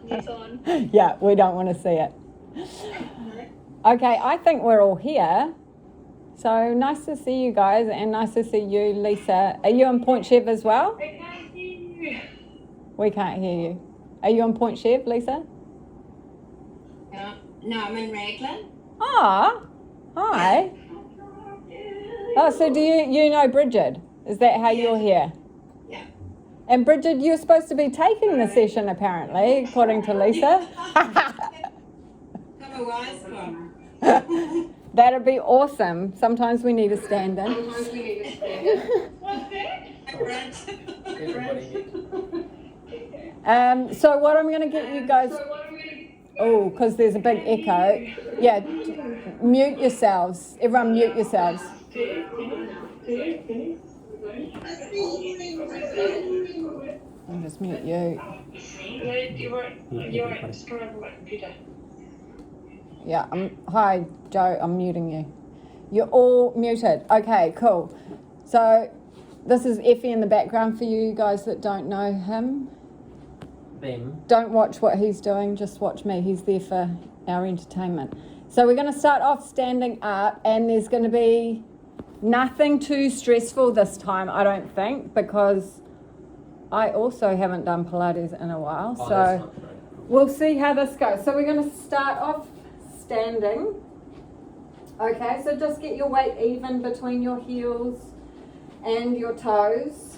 Yes, on. Yeah, we don't want to see it. Okay, I think we're all here. So nice to see you guys, and nice to see you, Lisa. Are you on Point Chev as well? I can't hear you. We can't hear you. Are you on Point Chev, Lisa? No, I'm in Raglan. Ah, hi. Oh, so do you know Bridget? Is that how you're here? Yeah. And Bridget, you're supposed to be taking the session apparently, according to Lisa. I'm a wise one. That'd be awesome. Sometimes we need a stand-in. What's that? So what I'm going to get you guys... Oh, because there's a big echo. Yeah, mute yourselves. Everyone mute yourselves. I'll just mute you. Yeah, hi, Joe, I'm muting you. You're all muted. Okay, cool. So this is Effie in the background for you guys that don't know him. Don't watch what he's doing, just watch me. He's there for our entertainment. So we're going to start off standing up, and there's going to be nothing too stressful this time, I don't think, because I also haven't done Pilates in a while. So we'll see how this goes. So we're going to start off standing. Okay, so just get your weight even between your heels and your toes.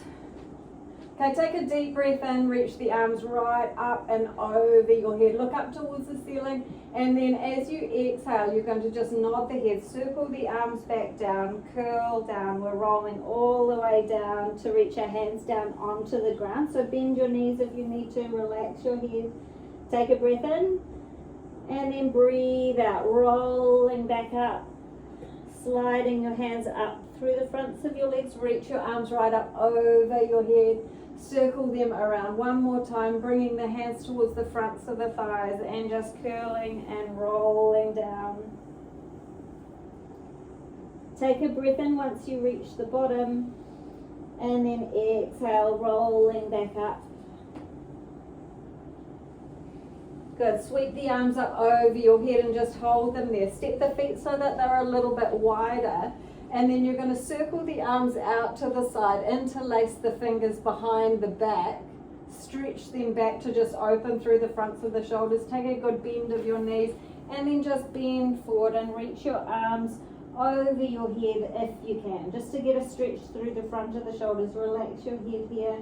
Okay, take a deep breath in, reach the arms right up and over your head. Look up towards the ceiling, and then as you exhale, you're going to just nod the head, circle the arms back down, curl down. We're rolling all the way down to reach our hands down onto the ground. So bend your knees if you need to, relax your head. Take a breath in, and then breathe out, rolling back up, sliding your hands up through the fronts of your legs. Reach your arms right up over your head. Circle them around one more time, bringing the hands towards the fronts of the thighs and just curling and rolling down. Take a breath in once you reach the bottom, and then exhale, rolling back up. Good. Sweep the arms up over your head and just hold them there. Step the feet so that they're a little bit wider. And then you're going to circle the arms out to the side, interlace the fingers behind the back, stretch them back to just open through the fronts of the shoulders. Take a good bend of your knees, and then just bend forward and reach your arms over your head if you can, just to get a stretch through the front of the shoulders. Relax your head here.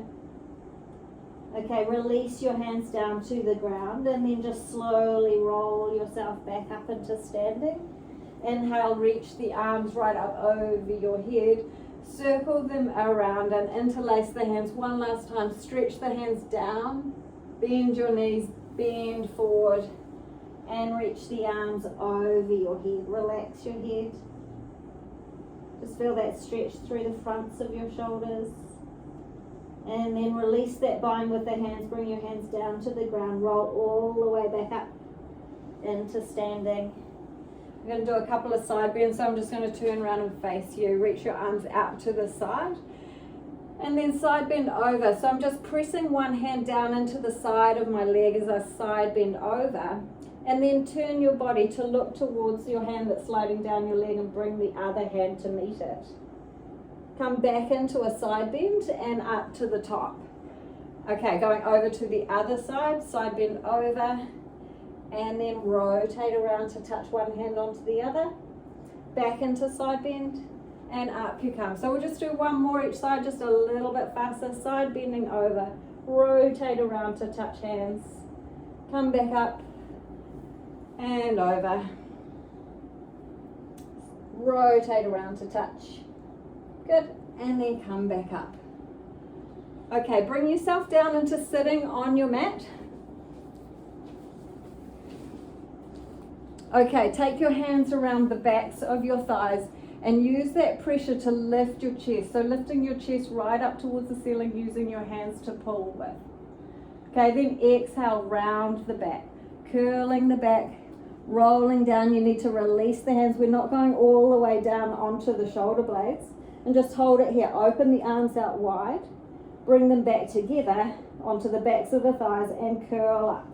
Okay, release your hands down to the ground, and then just slowly roll yourself back up into standing. Inhale, reach the arms right up over your head, circle them around and interlace the hands one last time. Stretch the hands down, bend your knees, bend forward, and reach the arms over your head. Relax your head. Just feel that stretch through the fronts of your shoulders. And then release that bind with the hands, bring your hands down to the ground, roll all the way back up into standing. We're going to do a couple of side bends, so I'm just going to turn around and face you. Reach your arms out to the side, and then side bend over. So I'm just pressing one hand down into the side of my leg as I side bend over, and then turn your body to look towards your hand that's sliding down your leg and bring the other hand to meet it. Come back into a side bend and up to the top. Okay, going over to the other side bend over, and then rotate around to touch one hand onto the other, back into side bend, and up you come. So we'll just do one more each side, just a little bit faster. Side bending over, rotate around to touch hands, come back up and over, rotate around to touch. Good, and then come back up. Okay, bring yourself down into sitting on your mat. Okay, take your hands around the backs of your thighs and use that pressure to lift your chest. So lifting your chest right up towards the ceiling, using your hands to pull with. Okay, then exhale, round the back, curling the back, rolling down. You need to release the hands. We're not going all the way down onto the shoulder blades. And just hold it here. Open the arms out wide. Bring them back together onto the backs of the thighs and curl up.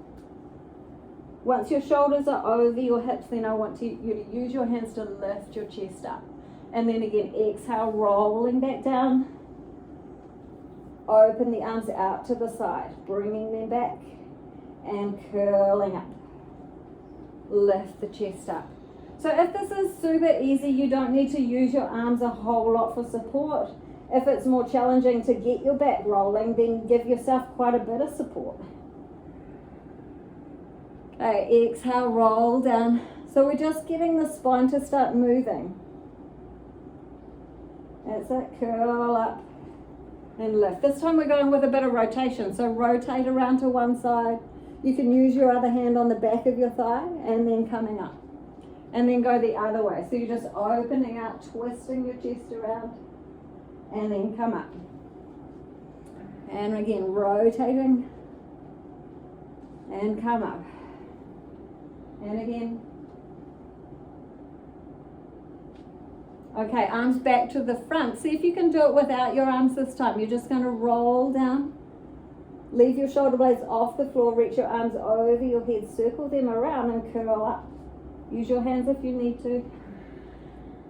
Once your shoulders are over your hips, then I want you to use your hands to lift your chest up. And then again, exhale, rolling back down. Open the arms out to the side, bringing them back and curling up. Lift the chest up. So if this is super easy, you don't need to use your arms a whole lot for support. If it's more challenging to get your back rolling, then give yourself quite a bit of support. Okay, exhale, roll down. So we're just getting the spine to start moving. That's it, curl up and lift. This time we're going with a bit of rotation. So rotate around to one side. You can use your other hand on the back of your thigh and then coming up. And then go the other way. So you're just opening out, twisting your chest around and then come up. And again, rotating and come up. And again. Okay, arms back to the front. See if you can do it without your arms this time. You're just going to roll down. Leave your shoulder blades off the floor. Reach your arms over your head. Circle them around and curl up. Use your hands if you need to.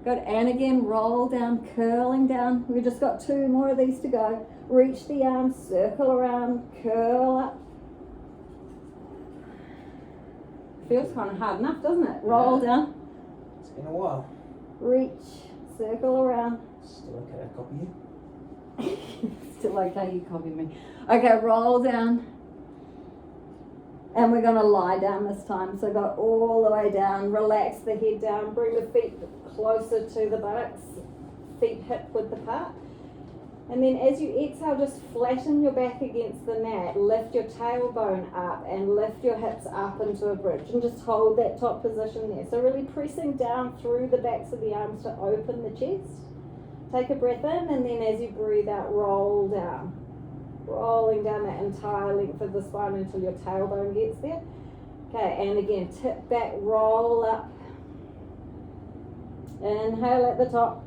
Good. And again, roll down, curling down. We've just got 2 more of these to go. Reach the arms, circle around, curl up. Feels kind of hard enough, doesn't it? Roll down. It's been a while. Reach, circle around. Still okay, I copy you. Still okay, you copy me. Okay, roll down. And we're going to lie down this time. So go all the way down. Relax the head down. Bring the feet closer to the buttocks. Feet hip width apart. And then as you exhale, just flatten your back against the mat. Lift your tailbone up and lift your hips up into a bridge. And just hold that top position there. So really pressing down through the backs of the arms to open the chest. Take a breath in, and then as you breathe out, roll down. Rolling down that entire length of the spine until your tailbone gets there. Okay, and again, tip back, roll up. Inhale at the top.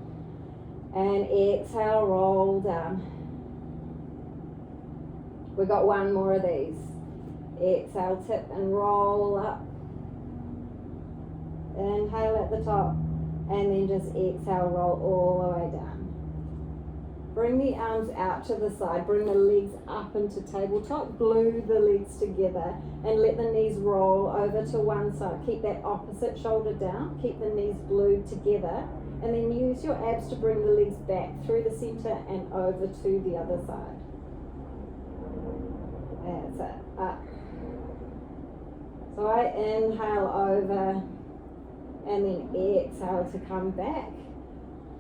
And exhale, roll down. We've got 1 more of these. Exhale, tip and roll up. Inhale at the top. And then just exhale, roll all the way down. Bring the arms out to the side. Bring the legs up into tabletop. Glue the legs together and let the knees roll over to one side. Keep that opposite shoulder down. Keep the knees glued together. And then use your abs to bring the legs back through the center and over to the other side. That's it. Up. So I inhale over and then exhale to come back.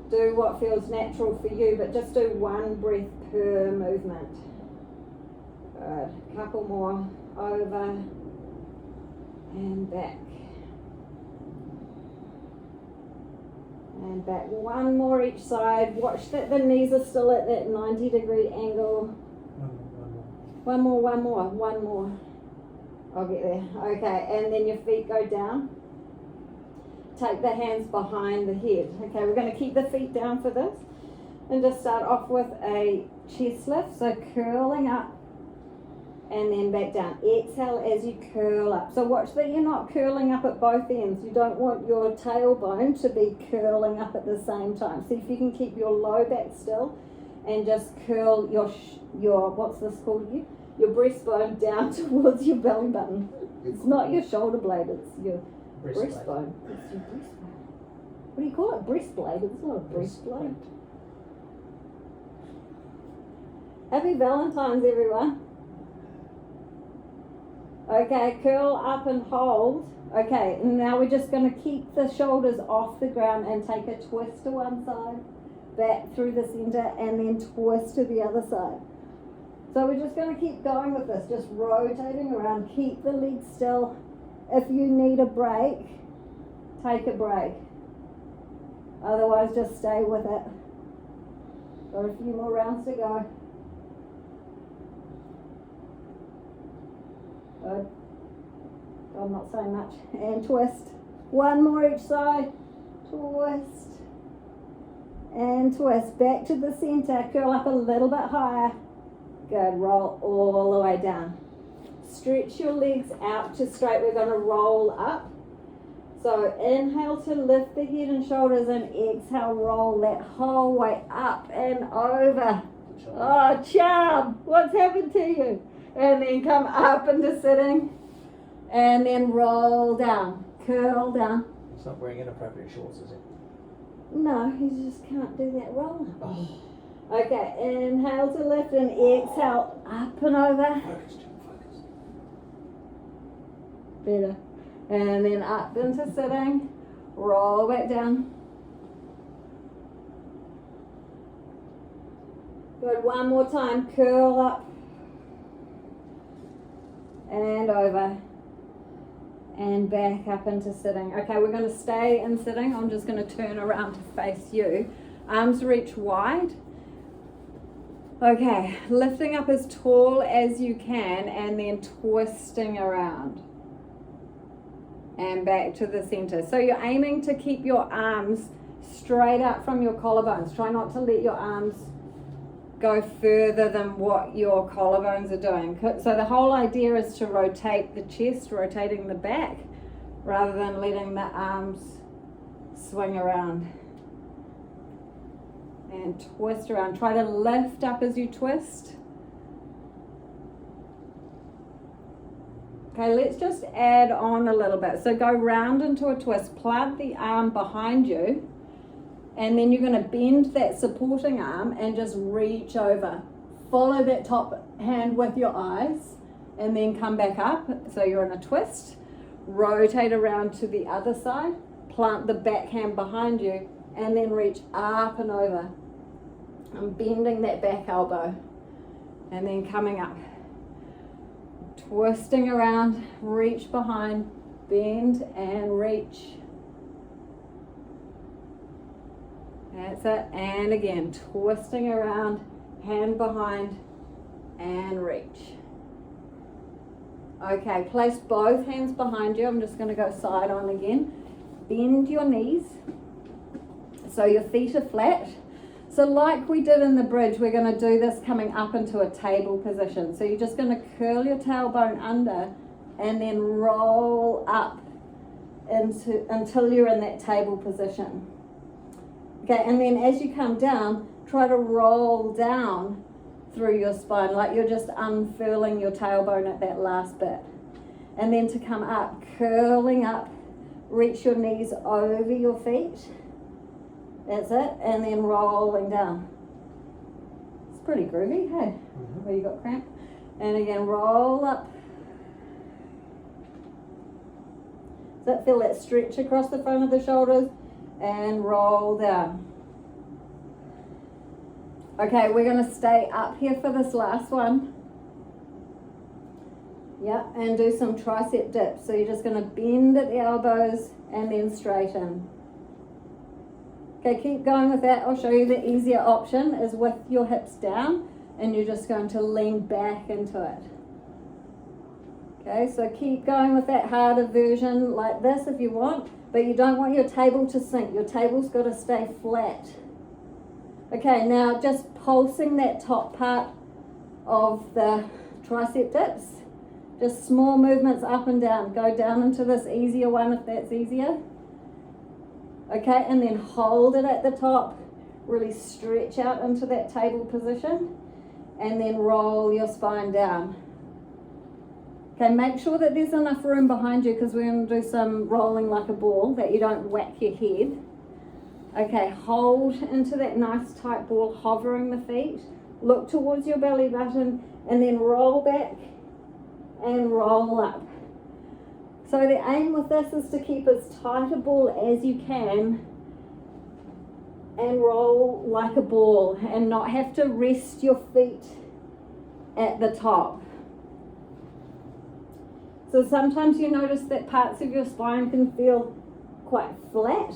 Do what feels natural for you, but just do 1 breath per movement. Good. A couple more. Over and back. And back. 1 more each side. Watch that the knees are still at that 90-degree angle. One more. I'll get there. Okay, and then your feet go down. Take the hands behind the head. Okay, we're going to keep the feet down for this. And just start off with a chest lift. So curling up and then back down. Exhale as you curl up. So watch that you're not curling up at both ends. You don't want your tailbone to be curling up at the same time. See if you can keep your low back still and just curl your what's this called again? Your breastbone down towards your belly button. It's not your shoulder blade, it's your breastbone. It's your breastbone. What do you call it? Breastblade. It's not a breastblade. Happy Valentine's, everyone. Okay, curl up and hold. Okay, now we're just going to keep the shoulders off the ground and take a twist to one side, back through the center, and then twist to the other side. So we're just going to keep going with this, just rotating around. Keep the legs still. If you need a break, take a break. Otherwise, just stay with it. Got a few more rounds to go. Good. I'm not saying much. And twist. 1 more each side. Twist. And twist. Back to the center. Curl up a little bit higher. Good. Roll all the way down. stretch your legs out to straight. We're going to roll up. So inhale to lift the head and shoulders, and exhale, roll that whole way up and over. Oh, charm, what's happened to you? And then come up into sitting, and then roll down, curl down. It's not wearing inappropriate shorts, is it? No, you just can't do that roll up. Oh. Okay, inhale to lift and exhale, up and over. Focus, Jim, focus. Better. And then up into sitting, roll back down. Good, one more time, curl up and over and back up into sitting. Okay, we're going to stay in sitting. I'm just going to turn around to face you. Arms reach wide. Okay, lifting up as tall as you can and then twisting around and back to the center. So you're aiming to keep your arms straight up from your collarbones. Try not to let your arms go further than what your collarbones are doing. So the whole idea is to rotate the chest, rotating the back, rather than letting the arms swing around. And twist around. Try to lift up as you twist. Okay, let's just add on a little bit. So go round into a twist, plant the arm behind you, and then you're going to bend that supporting arm and just reach over. Follow that top hand with your eyes, and then come back up. So you're in a twist. Rotate around to the other side, plant the back hand behind you, and then reach up and over. I'm bending that back elbow, and then coming up. Twisting around, reach behind, bend and reach. That's it. And again, twisting around, hand behind and reach. Okay, place both hands behind you. I'm just going to go side on again. Bend your knees so your feet are flat. So like we did in the bridge, we're going to do this coming up into a table position. So you're just going to curl your tailbone under and then roll up until you're in that table position. Okay, and then as you come down, try to roll down through your spine, like you're just unfurling your tailbone at that last bit. And then to come up, curling up, reach your knees over your feet. That's it, and then rolling down. It's pretty groovy, hey? Mm-hmm. Where you got cramp? And again, roll up. Does that feel that stretch across the front of the shoulders? And roll down. Okay, we're going to stay up here for this last one. Yeah, and do some tricep dips. So you're just going to bend at the elbows and then straighten. Okay, keep going with that. I'll show you the easier option is with your hips down, and you're just going to lean back into it. Okay, so keep going with that harder version like this if you want, but you don't want your table to sink. Your table's got to stay flat. Okay, now just pulsing that top part of the tricep dips. Just small movements up and down. Go down into this easier one if that's easier. Okay, and then hold it at the top. Really stretch out into that table position. And then roll your spine down. Okay, make sure that there's enough room behind you because we're going to do some rolling like a ball, that you don't whack your head. Okay, hold into that nice tight ball, hovering the feet. Look towards your belly button and then roll back and roll up. So the aim with this is to keep as tight a ball as you can and roll like a ball and not have to rest your feet at the top. So sometimes you notice that parts of your spine can feel quite flat.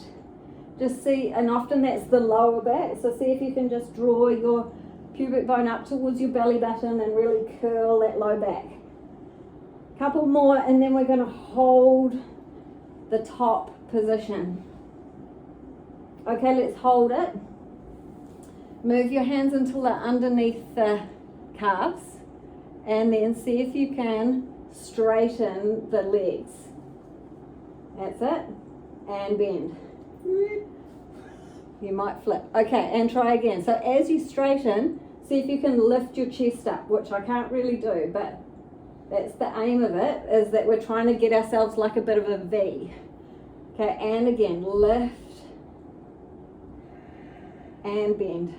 Just see, and often that's the lower back. So see if you can just draw your pubic bone up towards your belly button and really curl that low back. Couple more, and then we're going to hold the top position. Okay, let's hold it. Move your hands until they're underneath the calves, and then see if you can straighten the legs. That's it. And bend. You might flip. Okay, and try again. So as you straighten, see if you can lift your chest up, which I can't really do, but that's the aim of it, is that we're trying to get ourselves like a bit of a V. Okay, and again, lift and bend.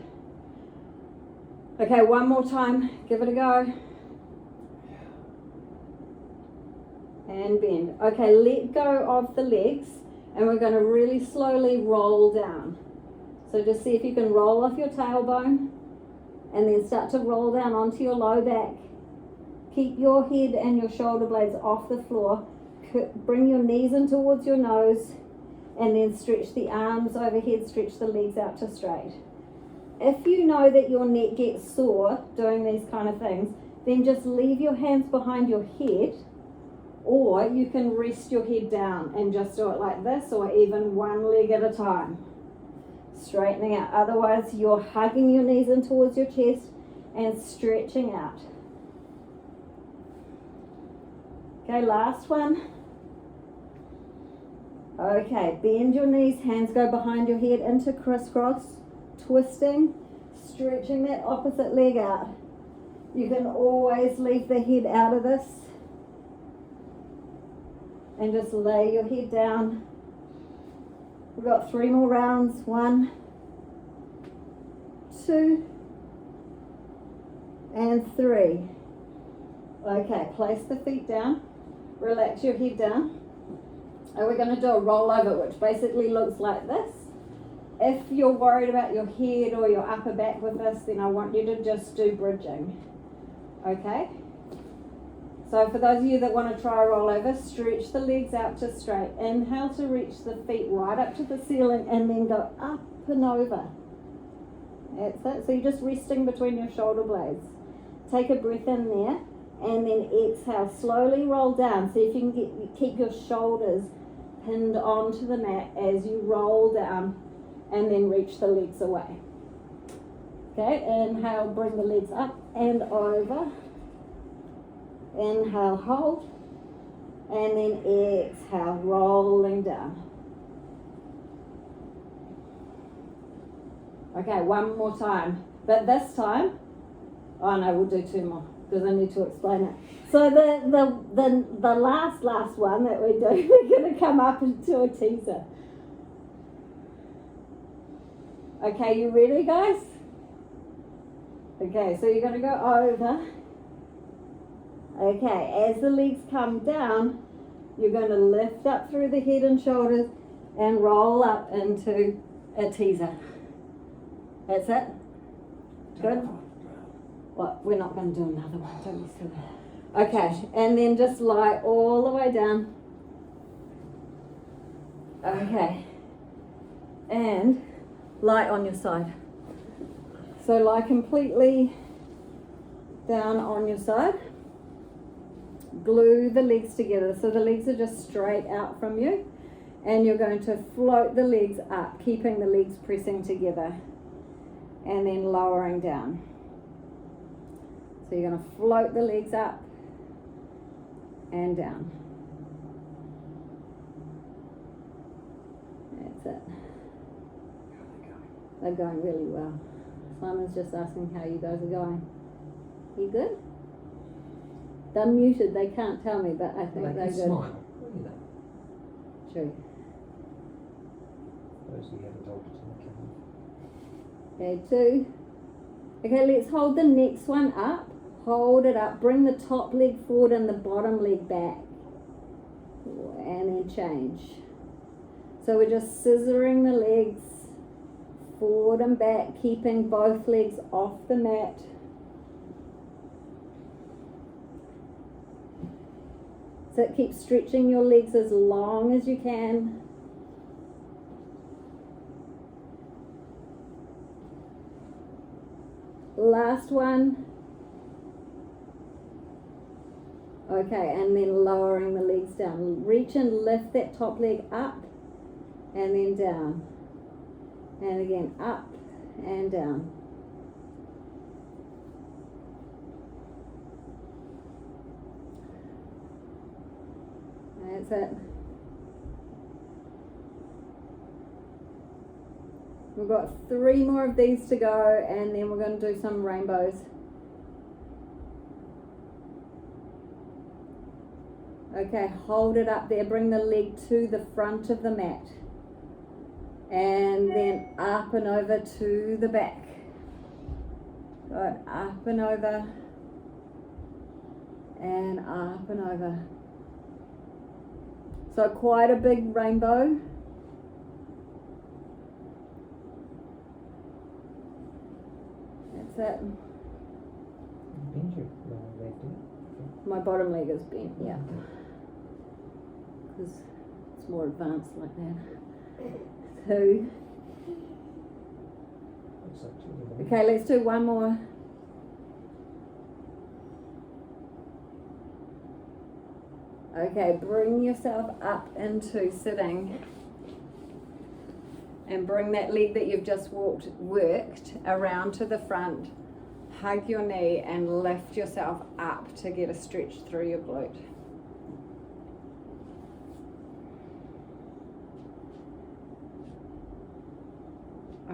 Okay, one more time. Give it a go. And bend. Okay, let go of the legs, and we're going to really slowly roll down. So just see if you can roll off your tailbone and then start to roll down onto your low back. Keep your head and your shoulder blades off the floor. Bring your knees in towards your nose and then stretch the arms overhead, stretch the legs out to straight. If you know that your neck gets sore doing these kind of things, then just leave your hands behind your head, or you can rest your head down and just do it like this, or even one leg at a time. Straightening out. Otherwise, you're hugging your knees in towards your chest and stretching out. Okay, last one. Okay, bend your knees, hands go behind your head into crisscross, twisting, stretching that opposite leg out. You can always leave the head out of this and just lay your head down. We've got 3 more rounds. 1, 2, and 3. Okay, place the feet down, relax your head down, and we're going to do a rollover, which basically looks like this. If you're worried about your head or your upper back with this, then I want you to just do bridging. Okay? So for those of you that want to try a rollover, stretch the legs out to straight. Inhale to reach the feet right up to the ceiling and then go up and over. That's it. So you're just resting between your shoulder blades. Take a breath in there and then exhale. Slowly roll down. See if you can keep your shoulders pinned onto the mat as you roll down and then reach the legs away. Okay, inhale, bring the legs up and over. Inhale, hold, and then exhale, rolling down. Okay, one more time, but this time, oh no, we'll do 2 more because I need to explain it. So the last one that we do, we're going to come up into a teaser. Okay, you ready, guys? Okay, so you're going to go over. Okay, as the legs come down, you're going to lift up through the head and shoulders and roll up into a teaser. That's it? Good? What? We're not going to do another one, don't be silly. Okay, and then just lie all the way down. Okay, and lie on your side. So lie completely down on your side. Glue the legs together so the legs are just straight out from you, and you're going to float the legs up, keeping the legs pressing together and then lowering down. So you're going to float the legs up and down. That's it. They're going really well. Simon's just asking how you guys are going. You good? They're muted, they can't tell me, but I think they're good. Smile. True. Those who haven't told it to Okay, 2. Okay, let's hold the next one up. Hold it up. Bring the top leg forward and the bottom leg back. And then change. So we're just scissoring the legs forward and back, keeping both legs off the mat. So keep stretching your legs as long as you can. Last one. Okay, and then lowering the legs down. Reach and lift that top leg up and then down. And again, up and down. That's it. We've got 3 more of these to go, and then we're going to do some rainbows. Okay, hold it up there. Bring the leg to the front of the mat. And then up and over to the back. Good. Up and over. And up and over. So quite a big rainbow. That's it. Bend your lower leg, do you? My bottom leg is bent, yeah. Because it's more advanced like that. 2. Looks like 2 of them. Okay, let's do one more. Okay, bring yourself up into sitting. And bring that leg that you've just worked around to the front. Hug your knee and lift yourself up to get a stretch through your glute.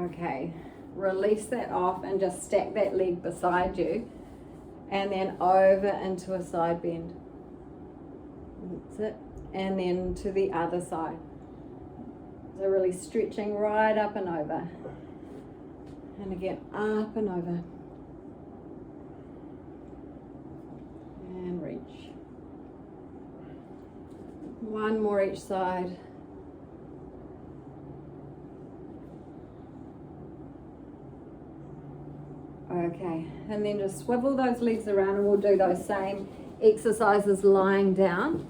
Okay, release that off and just stack that leg beside you and then over into a side bend. That's it. And then to the other side. So really stretching right up and over. And again, up and over. And reach. One more each side. Okay, and then just swivel those legs around and we'll do those same exercises lying down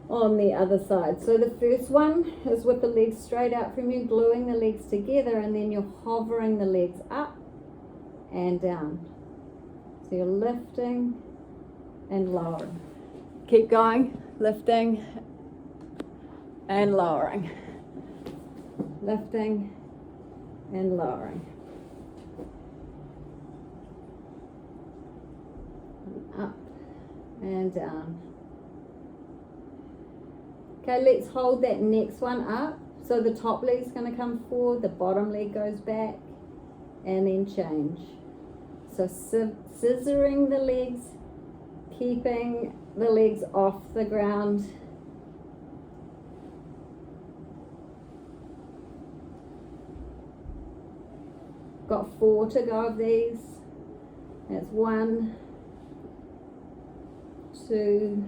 on the other side. So the first one is with the legs straight out from you, gluing the legs together, and then you're hovering the legs up and down. So you're lifting and lowering. Keep going, lifting and lowering. Lifting and lowering. Up and down. Okay, let's hold that next one up. So the top leg's going to come forward, the bottom leg goes back, and then change. So scissoring the legs, keeping the legs off the ground. Got 4 to go of these. That's 1, 2,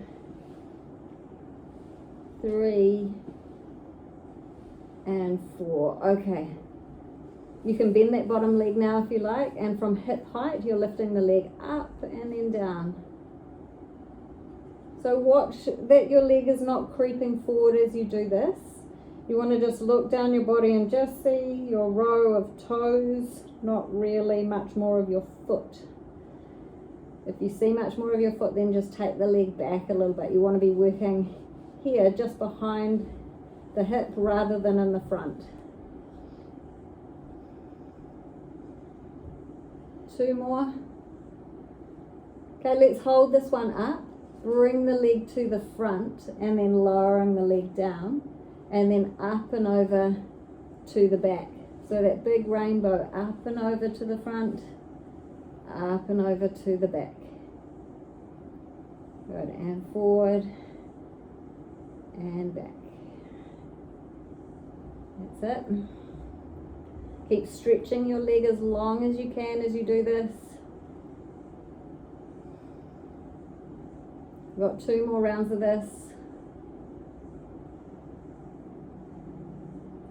3, and 4. Okay. You can bend that bottom leg now if you like, and from hip height you're lifting the leg up and then down. So watch that your leg is not creeping forward as you do this. You want to just look down your body and just see your row of toes, not really much more of your foot. If you see much more of your foot, then just take the leg back a little bit. You want to be working here just behind the hip rather than in the front. 2 more. Okay, let's hold this one up. Bring the leg to the front and then lowering the leg down and then up and over to the back. So that big rainbow, up and over to the front, up and over to the back. Good, and forward and back. That's it. Keep stretching your leg as long as you can as you do this. We've got 2 more rounds of this.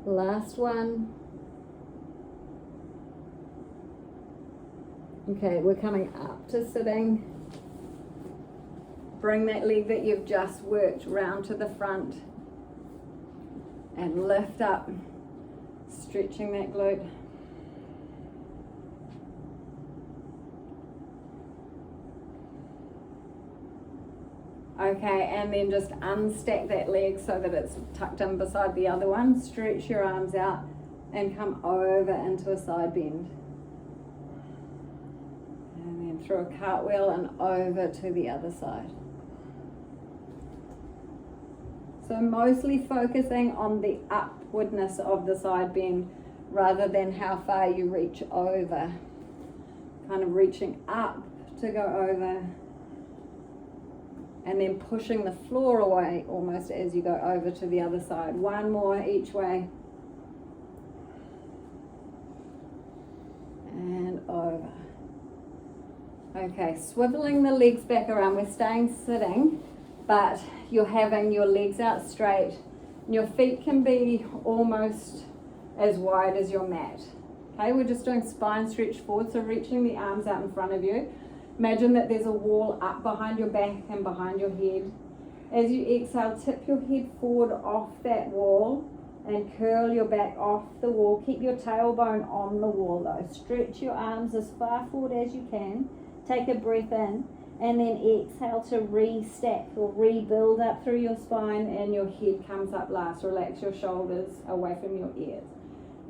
Last one. Okay, we're coming up to sitting. Bring that leg that you've just worked round to the front and lift up, stretching that glute. Okay, and then just unstack that leg so that it's tucked in beside the other one. Stretch your arms out and come over into a side bend. And then through a cartwheel and over to the other side. So mostly focusing on the upwardness of the side bend rather than how far you reach over. Kind of reaching up to go over and then pushing the floor away almost as you go over to the other side. One more each way. And over. Okay, swiveling the legs back around. We're staying sitting, but you're having your legs out straight. Your feet can be almost as wide as your mat. Okay, we're just doing spine stretch forward, so reaching the arms out in front of you. Imagine that there's a wall up behind your back and behind your head. As you exhale, tip your head forward off that wall and curl your back off the wall. Keep your tailbone on the wall though. Stretch your arms as far forward as you can. Take a breath in and then exhale to restack or rebuild up through your spine, and your head comes up last. Relax your shoulders away from your ears.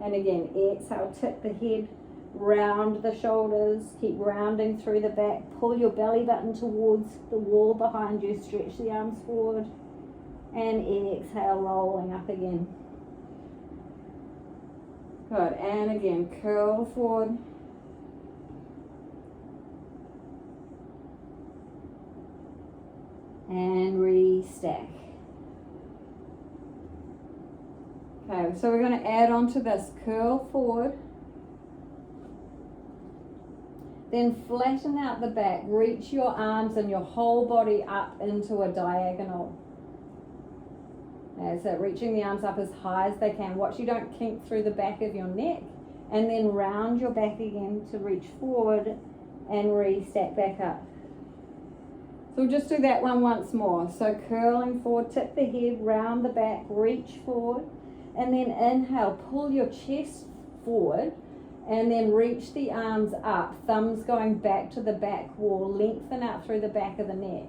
And again, exhale, tip the head, round the shoulders, keep rounding through the back. Pull your belly button towards the wall behind you. Stretch the arms forward and exhale, rolling up again. Good, and again, curl forward. And restack. Okay, so we're going to add on to this. Curl forward. Then flatten out the back. Reach your arms and your whole body up into a diagonal. That's it. Reaching the arms up as high as they can. Watch you don't kink through the back of your neck. And then round your back again to reach forward and restack back up. So we'll just do that one once more. So curling forward, tip the head, round the back, reach forward, and then inhale, pull your chest forward, and then reach the arms up, thumbs going back to the back wall, lengthen out through the back of the neck.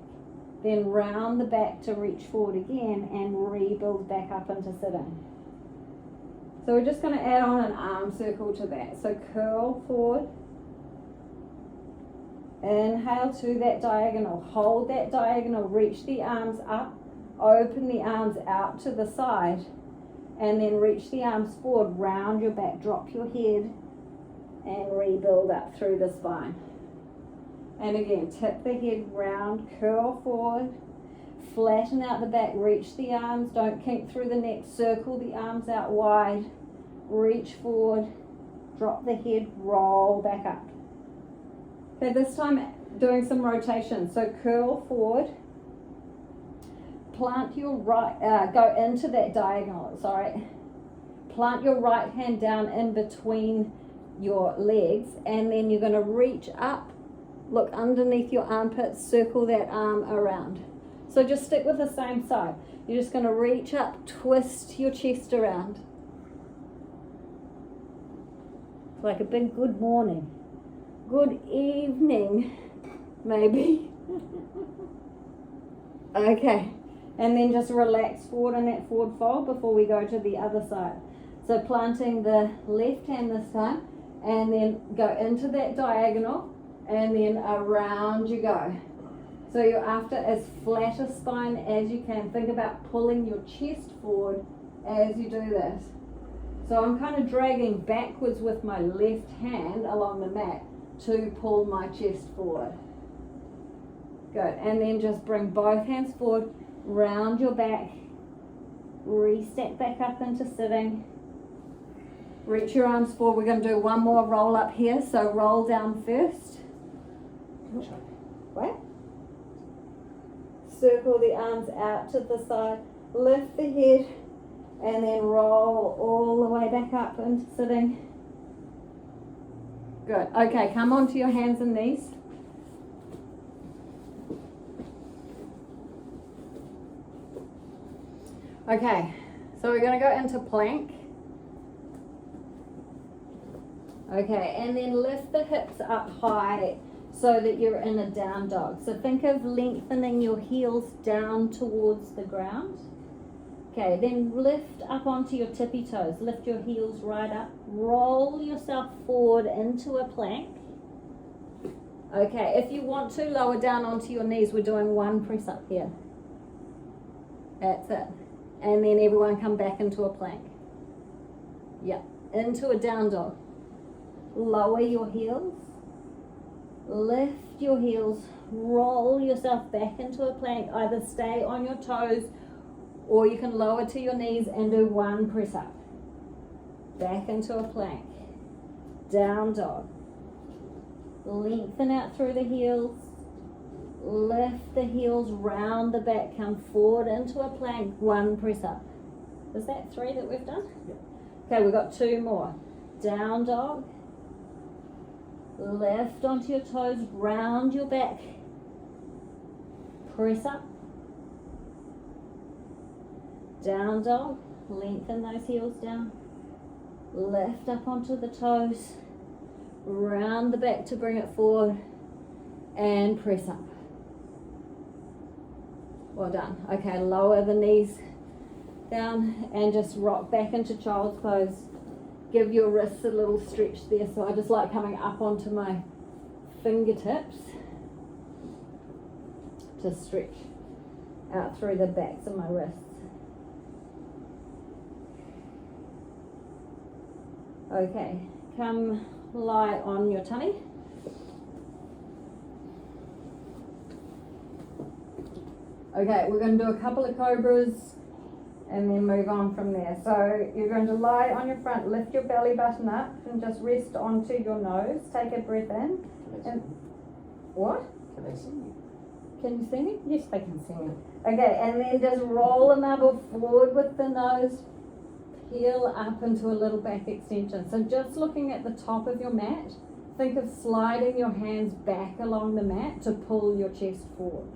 Then round the back to reach forward again and rebuild back up into sitting. So we're just going to add on an arm circle to that. So curl forward. Inhale to that diagonal, hold that diagonal, reach the arms up, open the arms out to the side, and then reach the arms forward, round your back, drop your head, and rebuild up through the spine. And again, tip the head round, curl forward, flatten out the back, reach the arms, don't kink through the neck, circle the arms out wide, reach forward, drop the head, roll back up. Okay, this time doing some rotation. So curl forward, plant your right, go into that diagonal, plant your right hand down in between your legs, and then you're going to reach up, look underneath your armpits, circle that arm around. So just stick with the same side. You're just going to reach up, twist your chest around. It's like a big good morning. Good evening, maybe. Okay, and then just relax forward in that forward fold before we go to the other side. So planting the left hand this time, and then go into that diagonal, and then around you go. So you're after as flat a spine as you can. Think about pulling your chest forward as you do this. So I'm kind of dragging backwards with my left hand along the mat to pull my chest forward. Good, and then just bring both hands forward, round your back, restack back up into sitting, reach your arms forward. We're going to do one more roll up here, so roll down first. What? Circle the arms out to the side, lift the head, and then roll all the way back up into sitting. Good. Okay, come onto your hands and knees. Okay, so we're going to go into plank. Okay, and then lift the hips up high so that you're in a down dog. So think of lengthening your heels down towards the ground. Okay, then lift up onto your tippy toes. Lift your heels right up. Roll yourself forward into a plank. Okay, if you want to, lower down onto your knees. We're doing one press up here. That's it. And then everyone come back into a plank. Yeah, into a down dog. Lower your heels. Lift your heels. Roll yourself back into a plank. Either stay on your toes or you can lower to your knees and do one press up. Back into a plank. Down dog. Lengthen out through the heels. Lift the heels round the back. Come forward into a plank. One press up. Is that 3 that we've done? Yeah. Okay, we've got 2 more. Down dog. Lift onto your toes, round your back. Press up. Down dog. Lengthen those heels down. Lift up onto the toes. Round the back to bring it forward. And press up. Well done. Okay, lower the knees down and just rock back into child's pose. Give your wrists a little stretch there. So I just like coming up onto my fingertips to stretch out through the backs of my wrists. Okay, come lie on your tummy. Okay, we're going to do a couple of cobras and then move on from there. So you're going to lie on your front, lift your belly button up and just rest onto your nose. Take a breath in. Can I see And you? what? Can I see you? Can you see me? Yes, they can see me. Okay, and then just roll the marble forward with the nose. Peel up into a little back extension. So just looking at the top of your mat, think of sliding your hands back along the mat to pull your chest forward.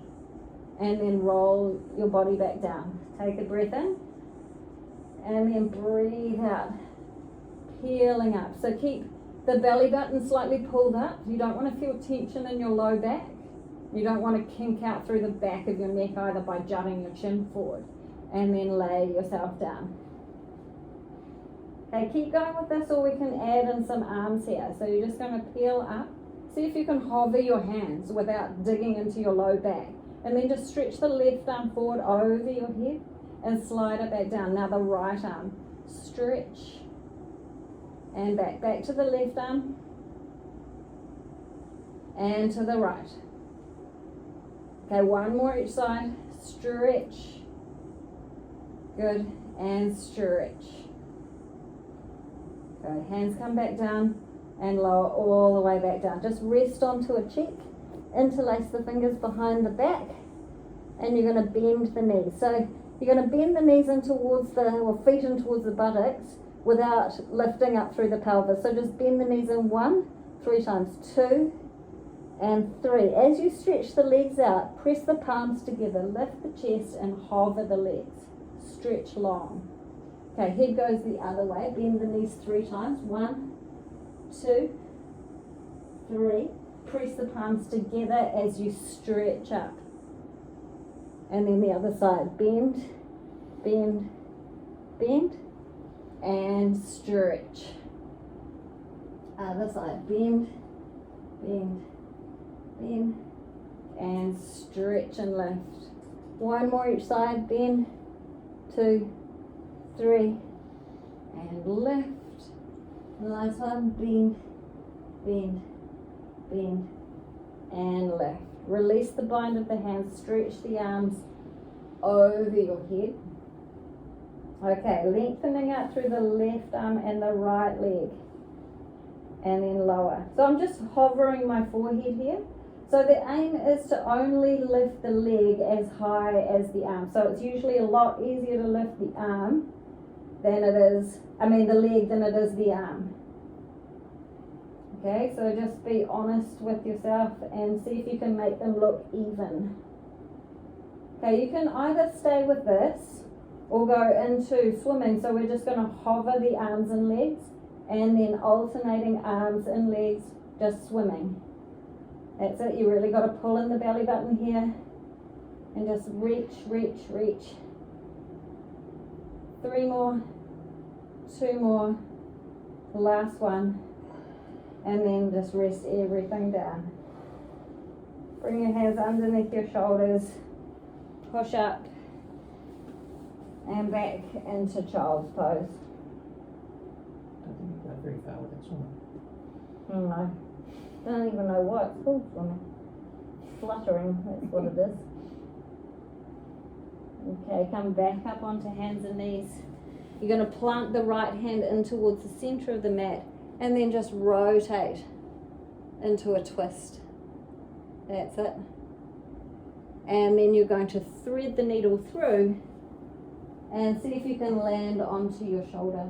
And then roll your body back down. Take a breath in. And then breathe out. Peeling up. So keep the belly button slightly pulled up. You don't want to feel tension in your low back. You don't want to kink out through the back of your neck either by jutting your chin forward. And then lay yourself down. Okay, keep going with this, or we can add in some arms here. So you're just going to peel up. See if you can hover your hands without digging into your low back. And then just stretch the left arm forward over your head and slide it back down. Now the right arm. Stretch and back. Back to the left arm and to the right. Okay, one more each side. Stretch. Good. And stretch. Okay, hands come back down and lower all the way back down. Just rest onto a cheek. Interlace the fingers behind the back and you're going to bend the knees. So you're going to bend the knees in towards feet in towards the buttocks without lifting up through the pelvis. So just bend the knees in 1, 3 times, 2 and 3. As you stretch the legs out, press the palms together, lift the chest and hover the legs. Stretch long. Okay, head goes the other way. Bend the knees 3 times. 1, 2, 3. Press the palms together as you stretch up. And then the other side. Bend, bend, bend, and stretch. Other side. Bend, bend, bend, and stretch and lift. 1 more each side. Bend, 2, 3, and lift. And the last one. Bend, bend, bend, and lift. Release the bind of the hands, stretch the arms over your head. Okay, lengthening out through the left arm and the right leg. And then lower. So I'm just hovering my forehead here. So the aim is to only lift the leg as high as the arm. So it's usually a lot easier to lift the arm than it is, the leg than it is the arm. Okay, so just be honest with yourself and see if you can make them look even. Okay, you can either stay with this or go into swimming. So we're just going to hover the arms and legs and then alternating arms and legs, just swimming. That's it, you really got to pull in the belly button here and just reach, reach, reach. 3 more, 2 more, last one. And then just rest everything down. Bring your hands underneath your shoulders. Push up. And and back into child's pose. I don't think you got very far with that swimming. No, don't even know why it's called swimming. Fluttering, that's what it is. Okay, come back up onto hands and knees. You're going to plant the right hand in towards the center of the mat and then just rotate into a twist. That's it. And then you're going to thread the needle through and see if you can land onto your shoulder.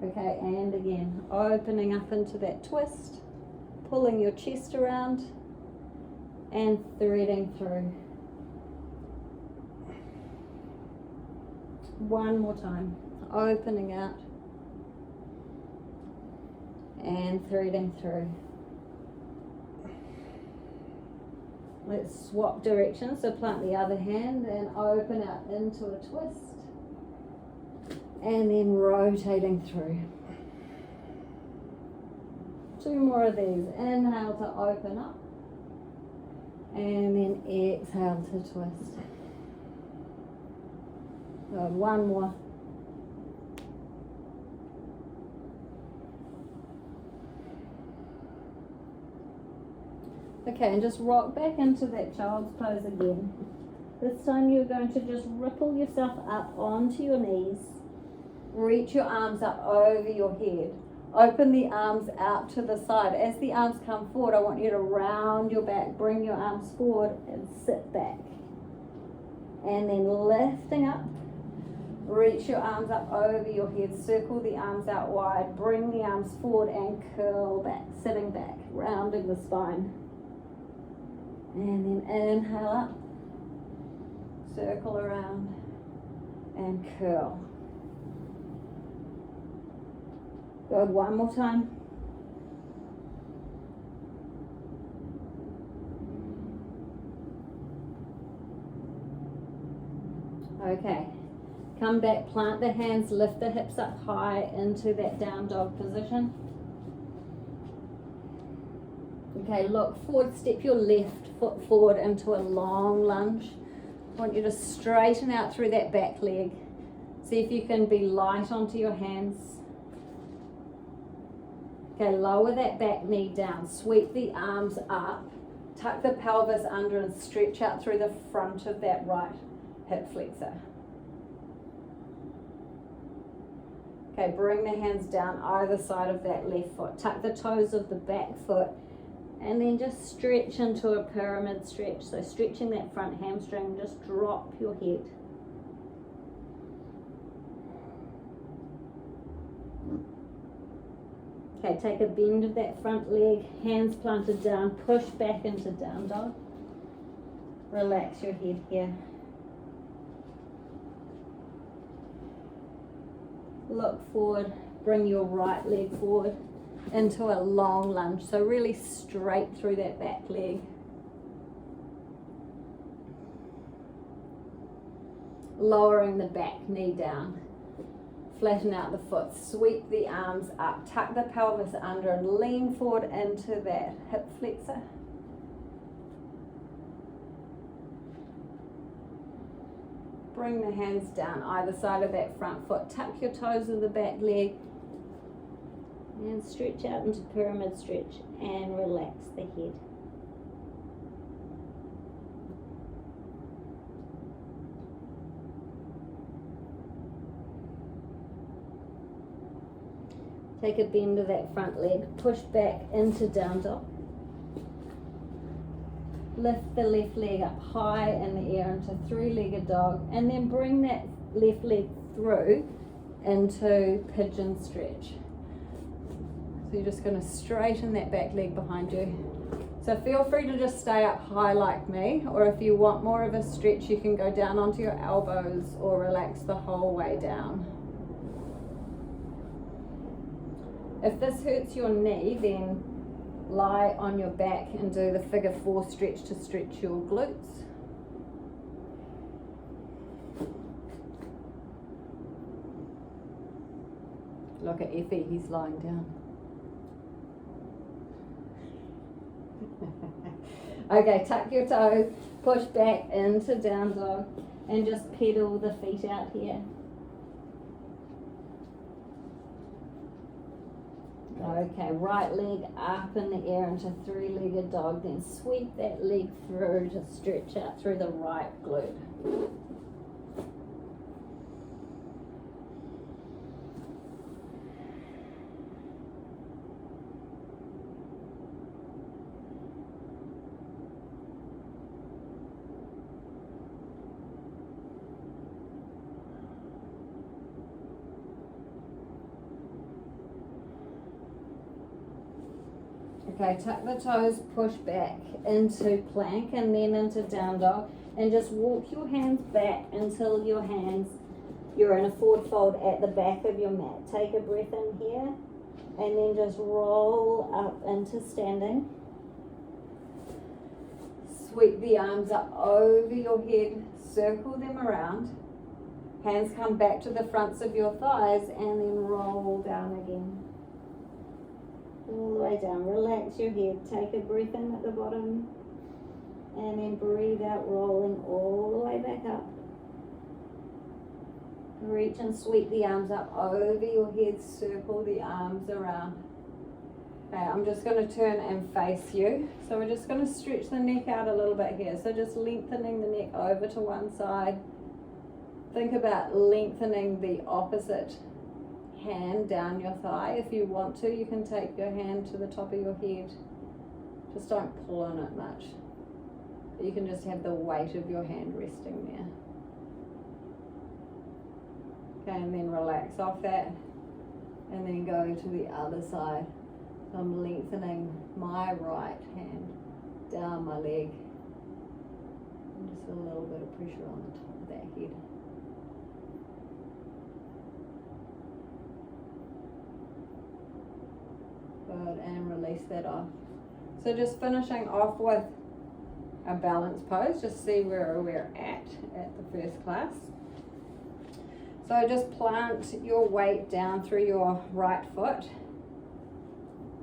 Okay, and again, opening up into that twist, pulling your chest around and threading through. One more time, opening out and threading through. Let's swap directions, so plant the other hand and open out into a twist and then rotating through. Two more of these. Inhale to open up and then exhale to twist. Good. One more. Okay, and just rock back into that child's pose again. This time you're going to just ripple yourself up onto your knees. Reach your arms up over your head. Open the arms out to the side. As the arms come forward, I want you to round your back. Bring your arms forward and sit back. And then lifting up. Reach your arms up over your head. Circle the arms out wide. Bring the arms forward and curl back. Sitting back, rounding the spine. And then inhale up. Circle around and curl. Good, one more time. Okay, come back, plant the hands, lift the hips up high into that down dog position. Okay, look forward, step your left foot forward into a long lunge. I want you to straighten out through that back leg. See if you can be light onto your hands. Okay, lower that back knee down, sweep the arms up, tuck the pelvis under and stretch out through the front of that right hip flexor. Okay, bring the hands down either side of that left foot, tuck the toes of the back foot and then just stretch into a pyramid stretch. So stretching that front hamstring, just drop your head. Okay, take a bend of that front leg, hands planted down, push back into down dog. Relax your head here. Look forward, bring your right leg forward into a long lunge. So really straight through that back leg. Lowering the back knee down. Flatten out the foot, sweep the arms up, tuck the pelvis under and lean forward into that hip flexor. Bring the hands down either side of that front foot, tuck your toes of the back leg and stretch out into pyramid stretch and relax the head. Take a bend of that front leg, push back into down dog. Lift the left leg up high in the air into three-legged dog and then bring that left leg through into pigeon stretch. So you're just going to straighten that back leg behind you. So feel free to just stay up high like me, or if you want more of a stretch you can go down onto your elbows or relax the whole way down. If this hurts your knee, then lie on your back and do the figure 4 stretch to stretch your glutes. Look at Effie, he's lying down. Okay, tuck your toes, Push back into down dog and just pedal the feet out here. Okay, right leg up in the air into three-legged dog, then sweep that leg through to stretch out through the right glute. Okay, tuck the toes, push back into plank and then into down dog, and just walk your hands back until you're in a forward fold at the back of your mat. Take a breath in here and then just roll up into standing. Sweep the arms up over your head, circle them around. Hands come back to the fronts of your thighs and then roll down again. All the way down. Relax your head. Take a breath in at the bottom and then breathe out, rolling all the way back up. Reach and sweep the arms up over your head. Circle the arms around. Okay, I'm just going to turn and face you. So we're just going to stretch the neck out a little bit here. So just lengthening the neck over to one side. Think about lengthening the opposite hand down your thigh. If you want to, you can take your hand to the top of your head. Just don't pull on it much. You can just have the weight of your hand resting there. Okay, and then relax off that and then go to the other side. I'm lengthening my right hand down my leg. And just a little bit of pressure on the top of that head. Good, and release that off. So just finishing off with a balance pose, just see where we're at the first class. So just plant your weight down through your right foot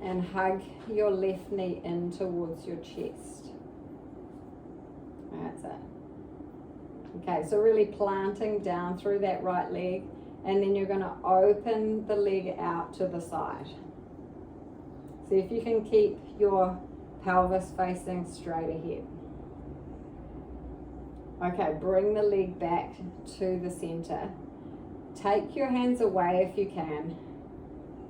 and hug your left knee in towards your chest. That's it. Okay, so really planting down through that right leg, and then you're going to open the leg out to the side. See if you can keep your pelvis facing straight ahead. Okay, bring the leg back to the center. Take your hands away if you can.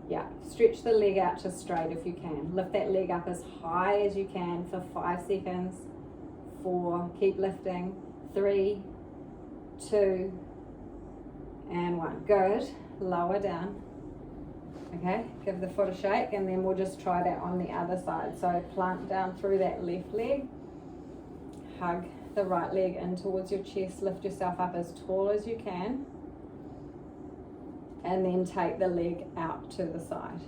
Yeah, stretch the leg out to straight if you can. Lift that leg up as high as you can for 5 seconds. 4, keep lifting. 3, 2, and 1. Good. Lower down. Okay, give the foot a shake and then we'll just try that on the other side. So plant down through that left leg. Hug the right leg in towards your chest. Lift yourself up as tall as you can. And then take the leg out to the side.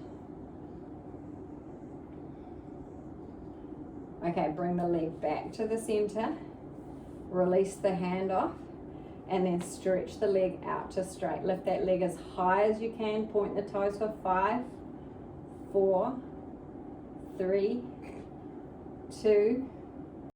Okay, bring the leg back to the center. Release the hand off. And then stretch the leg out to straight. Lift that leg as high as you can. Point the toes for 5, 4, 3, 2,